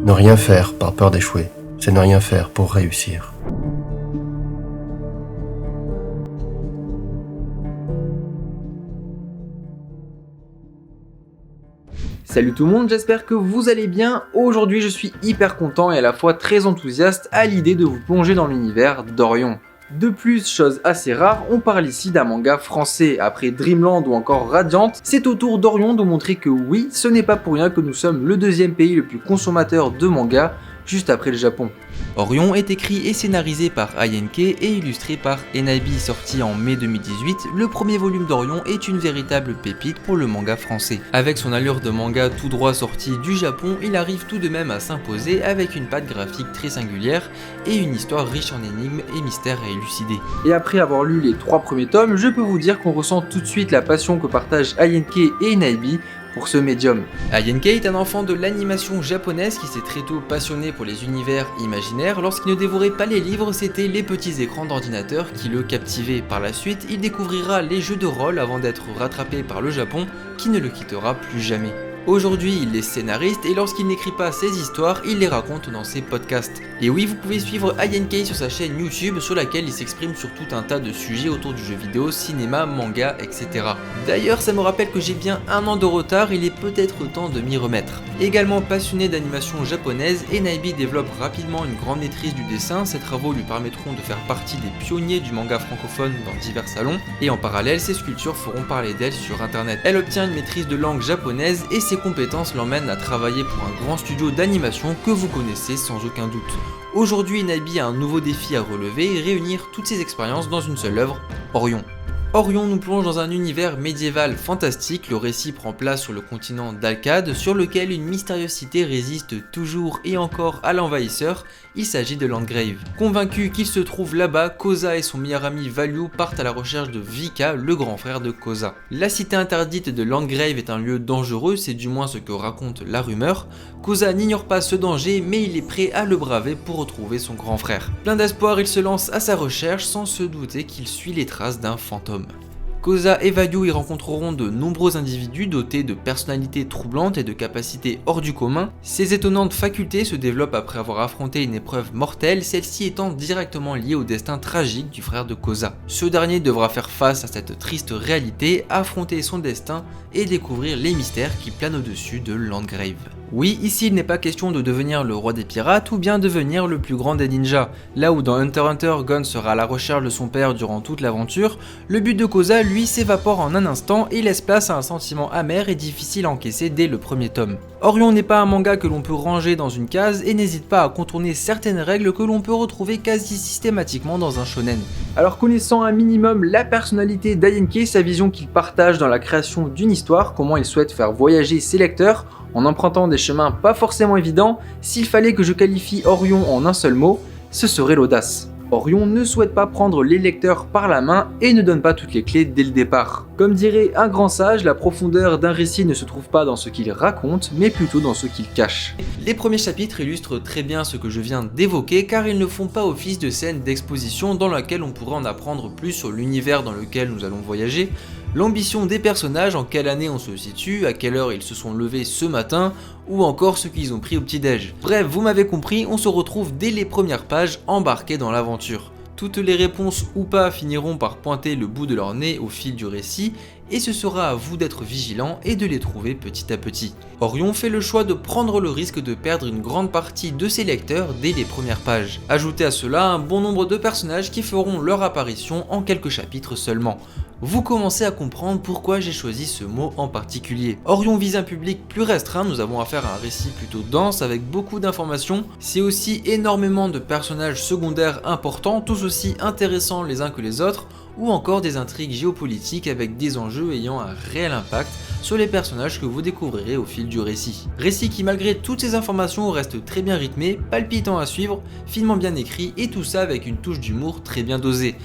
Ne rien faire par peur d'échouer, c'est ne rien faire pour réussir. Salut tout le monde, j'espère que vous allez bien. Aujourd'hui je suis hyper content et à la fois très enthousiaste à l'idée de vous plonger dans l'univers d'Orion. De plus, chose assez rare, on parle ici d'un manga français. Après Dreamland ou encore Radiant, c'est au tour d'Orion de montrer que oui, ce n'est pas pour rien que nous sommes le deuxième pays le plus consommateur de manga, juste après le Japon. Orion est écrit et scénarisé par Ayenke et illustré par Enabi. Sorti en mai 2018, le premier volume d'Orion est une véritable pépite pour le manga français. Avec son allure de manga tout droit sorti du Japon, il arrive tout de même à s'imposer avec une patte graphique très singulière et une histoire riche en énigmes et mystères à élucider. Et après avoir lu les 3 premiers tomes, je peux vous dire qu'on ressent tout de suite la passion que partagent Ayenke et Enabi pour ce médium. Ayenke est un enfant de l'animation japonaise qui s'est très tôt passionné pour les univers imaginaires. Lorsqu'il ne dévorait pas les livres, c'était les petits écrans d'ordinateur qui le captivaient. Par la suite, il découvrira les jeux de rôle avant d'être rattrapé par le Japon qui ne le quittera plus jamais. Aujourd'hui, il est scénariste et lorsqu'il n'écrit pas ses histoires, il les raconte dans ses podcasts. Et oui, vous pouvez suivre Ayenke sur sa chaîne YouTube sur laquelle il s'exprime sur tout un tas de sujets autour du jeu vidéo, cinéma, manga, etc. D'ailleurs, ça me rappelle que j'ai bien 1 an de retard, il est peut-être temps de m'y remettre. Également passionné d'animation japonaise, Enabi développe rapidement une grande maîtrise du dessin. Ses travaux lui permettront de faire partie des pionniers du manga francophone dans divers salons. Et en parallèle, ses sculptures feront parler d'elle sur internet. Elle obtient une maîtrise de langue japonaise et ses compétences l'emmènent à travailler pour un grand studio d'animation que vous connaissez sans aucun doute. Aujourd'hui, Enabi a un nouveau défi à relever et réunir toutes ses expériences dans une seule œuvre, Orion. Orion nous plonge dans un univers médiéval fantastique. Le récit prend place sur le continent d'Alcade, sur lequel une mystérieuse cité résiste toujours et encore à l'envahisseur. Il s'agit de Landgrave. Convaincu qu'il se trouve là-bas, Koza et son meilleur ami Value partent à la recherche de Vika, le grand frère de Koza. La cité interdite de Landgrave est un lieu dangereux, c'est du moins ce que raconte la rumeur. Koza n'ignore pas ce danger, mais il est prêt à le braver pour retrouver son grand frère. Plein d'espoir, il se lance à sa recherche sans se douter qu'il suit les traces d'un fantôme. Koza et Value y rencontreront de nombreux individus dotés de personnalités troublantes et de capacités hors du commun. Ces étonnantes facultés se développent après avoir affronté une épreuve mortelle, celle-ci étant directement liée au destin tragique du frère de Koza. Ce dernier devra faire face à cette triste réalité, affronter son destin et découvrir les mystères qui planent au-dessus de Landgrave. Oui, ici il n'est pas question de devenir le roi des pirates ou bien devenir le plus grand des ninjas. Là où dans Hunter x Hunter, Gon sera à la recherche de son père durant toute l'aventure, le but de Koza lui s'évapore en un instant et laisse place à un sentiment amer et difficile à encaisser dès le premier tome. Orion n'est pas un manga que l'on peut ranger dans une case et n'hésite pas à contourner certaines règles que l'on peut retrouver quasi systématiquement dans un shonen. Alors connaissant un minimum la personnalité d'Ayenke, sa vision qu'il partage dans la création d'une histoire, comment il souhaite faire voyager ses lecteurs, en empruntant des chemins pas forcément évidents, s'il fallait que je qualifie Orion en un seul mot, ce serait l'audace. Orion ne souhaite pas prendre les lecteurs par la main et ne donne pas toutes les clés dès le départ. Comme dirait un grand sage, la profondeur d'un récit ne se trouve pas dans ce qu'il raconte, mais plutôt dans ce qu'il cache. Les premiers chapitres illustrent très bien ce que je viens d'évoquer car ils ne font pas office de scène d'exposition dans laquelle on pourrait en apprendre plus sur l'univers dans lequel nous allons voyager, l'ambition des personnages, en quelle année on se situe, à quelle heure ils se sont levés ce matin, ou encore ce qu'ils ont pris au petit-déj. Bref, vous m'avez compris, on se retrouve dès les premières pages embarqués dans l'aventure. Toutes les réponses ou pas finiront par pointer le bout de leur nez au fil du récit, et ce sera à vous d'être vigilant et de les trouver petit à petit. Orion fait le choix de prendre le risque de perdre une grande partie de ses lecteurs dès les premières pages. Ajoutez à cela un bon nombre de personnages qui feront leur apparition en quelques chapitres seulement. Vous commencez à comprendre pourquoi j'ai choisi ce mot en particulier. Orion vise un public plus restreint, nous avons affaire à un récit plutôt dense avec beaucoup d'informations. C'est aussi énormément de personnages secondaires importants, tous aussi intéressants les uns que les autres, ou encore des intrigues géopolitiques avec des enjeux ayant un réel impact sur les personnages que vous découvrirez au fil du récit. Récit qui malgré toutes ces informations reste très bien rythmé, palpitant à suivre, finement bien écrit et tout ça avec une touche d'humour très bien dosée.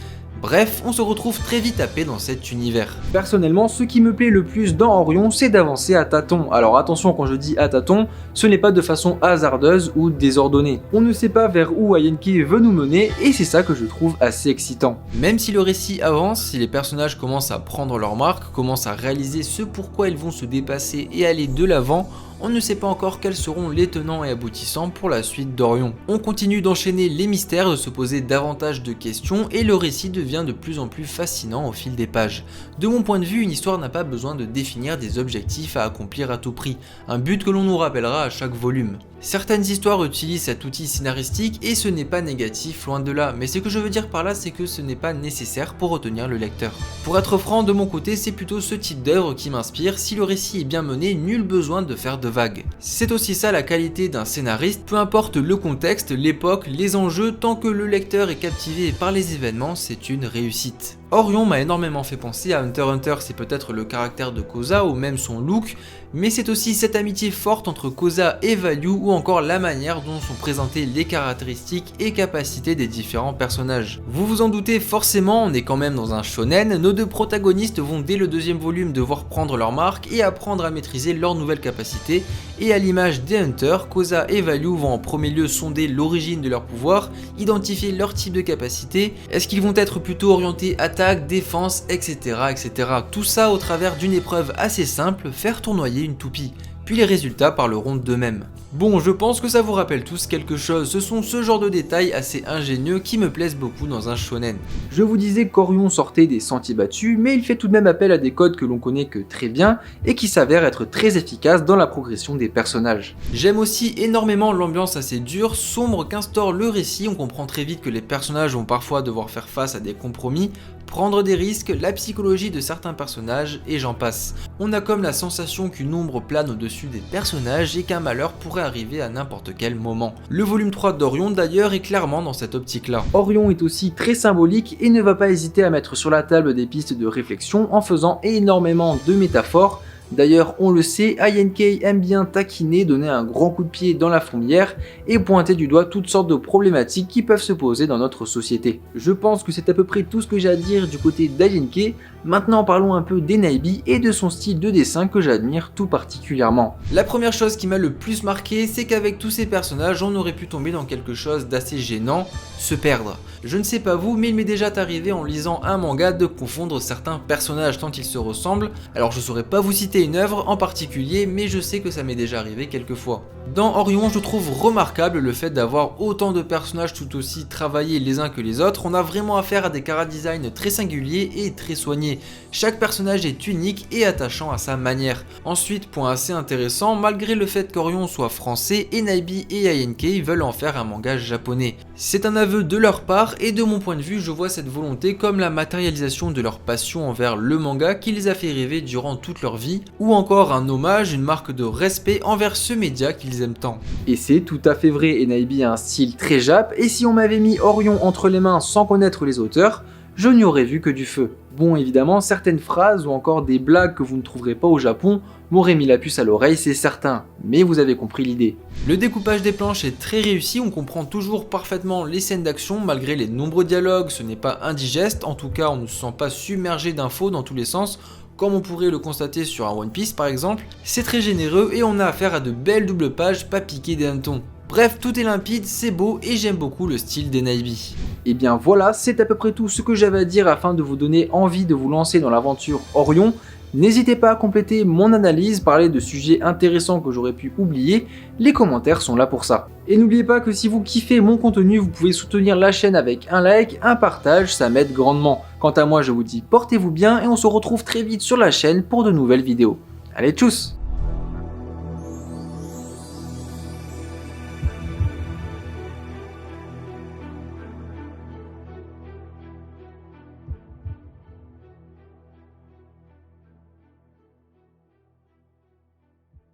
Bref, on se retrouve très vite happé dans cet univers. Personnellement, ce qui me plaît le plus dans Orion, c'est d'avancer à tâtons. Alors attention, quand je dis à tâtons, ce n'est pas de façon hasardeuse ou désordonnée. On ne sait pas vers où Ayenke veut nous mener et c'est ça que je trouve assez excitant. Même si le récit avance, si les personnages commencent à prendre leur marque, commencent à réaliser ce pourquoi ils vont se dépasser et aller de l'avant, on ne sait pas encore quels seront les tenants et aboutissants pour la suite d'Orion. On continue d'enchaîner les mystères, de se poser davantage de questions et le récit devient de plus en plus fascinant au fil des pages. De mon point de vue, une histoire n'a pas besoin de définir des objectifs à accomplir à tout prix, un but que l'on nous rappellera à chaque volume. Certaines histoires utilisent cet outil scénaristique et ce n'est pas négatif, loin de là, mais ce que je veux dire par là c'est que ce n'est pas nécessaire pour retenir le lecteur. Pour être franc, de mon côté, c'est plutôt ce type d'œuvre qui m'inspire. Si le récit est bien mené, nul besoin de faire de vagues. C'est aussi ça la qualité d'un scénariste, peu importe le contexte, l'époque, les enjeux, tant que le lecteur est captivé par les événements, c'est une réussite. Orion m'a énormément fait penser à Hunter x Hunter, c'est peut-être le caractère de Koza ou même son look, mais c'est aussi cette amitié forte entre Koza et Value ou encore la manière dont sont présentées les caractéristiques et capacités des différents personnages. Vous vous en doutez forcément, on est quand même dans un shonen, nos deux protagonistes vont dès le deuxième volume devoir prendre leur marque et apprendre à maîtriser leurs nouvelles capacités, et à l'image des Hunters, Koza et Value vont en premier lieu sonder l'origine de leur pouvoir, identifier leur type de capacité, est-ce qu'ils vont être plutôt orientés attaque, défense, etc. etc. Tout ça au travers d'une épreuve assez simple, faire tournoyer une toupie. Puis les résultats parleront d'eux-mêmes. Bon, je pense que ça vous rappelle tous quelque chose, ce sont ce genre de détails assez ingénieux qui me plaisent beaucoup dans un shonen. Je vous disais qu'Orion sortait des sentiers battus, mais il fait tout de même appel à des codes que l'on connaît que très bien et qui s'avèrent être très efficaces dans la progression des personnages. J'aime aussi énormément l'ambiance assez dure, sombre qu'instaure le récit, on comprend très vite que les personnages vont parfois devoir faire face à des compromis, prendre des risques, la psychologie de certains personnages et j'en passe. On a comme la sensation qu'une ombre plane au-dessus des personnages et qu'un malheur pourrait arriver à n'importe quel moment. Le volume 3 d'Orion d'ailleurs est clairement dans cette optique-là. Orion est aussi très symbolique et ne va pas hésiter à mettre sur la table des pistes de réflexion en faisant énormément de métaphores. D'ailleurs, on le sait, INK aime bien taquiner, donner un grand coup de pied dans la fourmilière et pointer du doigt toutes sortes de problématiques qui peuvent se poser dans notre société. Je pense que c'est à peu près tout ce que j'ai à dire du côté d'INK. Maintenant parlons un peu d'Enaibi et de son style de dessin que j'admire tout particulièrement. La première chose qui m'a le plus marqué, c'est qu'avec tous ces personnages, on aurait pu tomber dans quelque chose d'assez gênant, se perdre. Je ne sais pas vous, mais il m'est déjà arrivé en lisant un manga de confondre certains personnages tant ils se ressemblent. Alors je saurais pas vous citer une œuvre en particulier, mais je sais que ça m'est déjà arrivé quelques fois. Dans Orion, je trouve remarquable le fait d'avoir autant de personnages tout aussi travaillés les uns que les autres. On a vraiment affaire à des chara-design très singuliers et très soignés. Chaque personnage est unique et attachant à sa manière. Ensuite, point assez intéressant, malgré le fait qu'Orion soit français, Enaibi et INK veulent en faire un manga japonais. C'est un aveu de leur part et de mon point de vue, je vois cette volonté comme la matérialisation de leur passion envers le manga qui les a fait rêver durant toute leur vie, ou encore un hommage, une marque de respect envers ce média qu'ils aiment tant. Et c'est tout à fait vrai, Enaibi a un style très jap, et si on m'avait mis Orion entre les mains sans connaître les auteurs, je n'y aurais vu que du feu. Bon, évidemment, certaines phrases ou encore des blagues que vous ne trouverez pas au Japon m'auraient mis la puce à l'oreille, c'est certain, mais vous avez compris l'idée. Le découpage des planches est très réussi, on comprend toujours parfaitement les scènes d'action malgré les nombreux dialogues, ce n'est pas indigeste, en tout cas on ne se sent pas submergé d'infos dans tous les sens, comme on pourrait le constater sur un One Piece par exemple. C'est très généreux et on a affaire à de belles doubles pages pas piquées des hannetons. Bref, tout est limpide, c'est beau et j'aime beaucoup le style d'Enaibi. Et bien voilà, c'est à peu près tout ce que j'avais à dire afin de vous donner envie de vous lancer dans l'aventure Orion. N'hésitez pas à compléter mon analyse, parler de sujets intéressants que j'aurais pu oublier, les commentaires sont là pour ça. Et n'oubliez pas que si vous kiffez mon contenu, vous pouvez soutenir la chaîne avec un like, un partage, ça m'aide grandement. Quant à moi, je vous dis portez-vous bien et on se retrouve très vite sur la chaîne pour de nouvelles vidéos. Allez, tchuss!